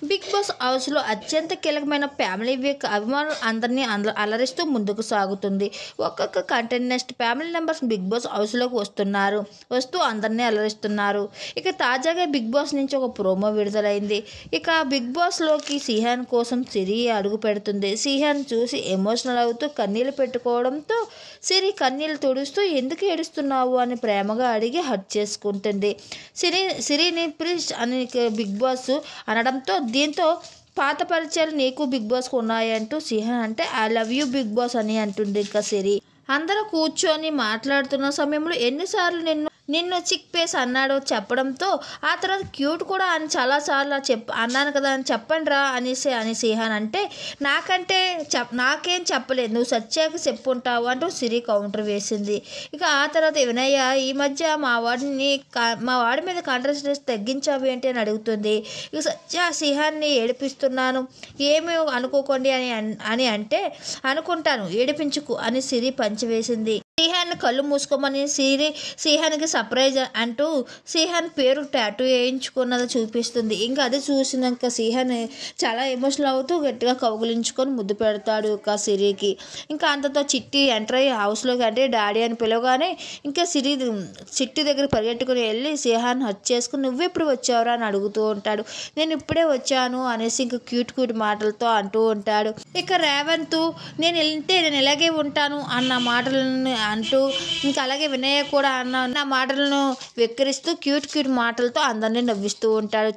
Big boss హౌస్లో అత్యంత కీలకమైన ఫ్యామిలీ వీక్ అభిమానులు అందరినీ అలరిస్తూ ముందుకు సాగుతుంది. ఒక్కొక్క contestant family members Bigg Boss హౌస్లోకి వస్తూ అందరినీ అలరిస్తున్నారు. ఇక తాజాగా బిగ్ బాస్ నుంచి ఒక ప్రోమో విడుదలైంది. ఇక బిగ్ బాస్లోకి సిహాన్ కోసం సిరి అడుగు పెడుతుంది. సిహాన్ చూసి ఎమోషనల్ అవుతూ కన్నీళ్లు పెట్టుకోవడంతో సిరి కన్నీళ్లు తుడుస్తూ ఎందుకు ఏడుస్తున్నావు అని ప్రేమగా అడిగి హగ్ చేసుకుంటుంది. సిరిని ప్లీజ్ అని బిగ్ బాస్ అనడంతో దీంతో పాత పరిచయాలు నీకు బిగ్ బాస్కు ఉన్నాయంటూ సిహాన్ అంటే I love you Bigg Boss అని అంటుంది. ఇంకా సిరి అందరూ కూర్చొని మాట్లాడుతున్న సమయంలో ఎన్నిసార్లు నిన్ను చిక్ పేస్ అన్నాడో చెప్పడంతో ఆ తర్వాత క్యూట్ కూడా అని చాలాసార్లు అన్నాను కదా అని చెప్పండి రా అని సిహాన్ అంటే నాకేం చెప్పలేదు, నువ్వు సత్యాకి చెప్పుంటావు అంటూ సిరి కౌంటర్ వేసింది. ఇక ఆ తర్వాత వినయ్య ఈ మధ్య మా వాడి మీద కాంట్రాక్ట్ తగ్గించావు ఏంటి అని అడుగుతుంది. ఇక సత్య సిహాన్ని ఏడిపిస్తున్నాను ఏమీ అనుకోకండి అని అంటే అనుకుంటాను ఏడిపించుకు అని సిరి పంచివేసింది. సిహాన్ కళ్ళు మూసుకోమని సిహాన్కి సర్ప్రైజ్ అంటూ సిహాన్ పేరు టాటూ వేయించుకున్నది చూపిస్తుంది. ఇంకా అది చూసినాక సిహాన్ చాలా ఎమోషనల్ అవుతూ గట్టిగా కౌగులించుకొని ముద్దు పెడతాడు ఇంకా సిరికి. ఇంకా అంతతో చిట్టి ఎంటర్ అయ్యి హౌస్లోకి అంటే డాడీ అని పిలవగానే ఇంకా చిట్టి దగ్గర పరిగెట్టుకుని వెళ్ళి సిహాన్ హచ్ చేసుకుని నువ్వెప్పుడు వచ్చావురా అని అడుగుతూ ఉంటాడు. నేను ఇప్పుడే వచ్చాను అనేసి ఇంకా క్యూట్ మాటలతో అంటూ ఉంటాడు. ఇక రేవంత్ నేను ఇలాగే ఉంటాను అన్న మాటలను అంటూ ఇంకా అలాగే వినయ్య కూడా అన్న మాటలను వెక్కిరిస్తూ క్యూట్ మాటలతో అందరినీ నవ్విస్తూ ఉంటాడు.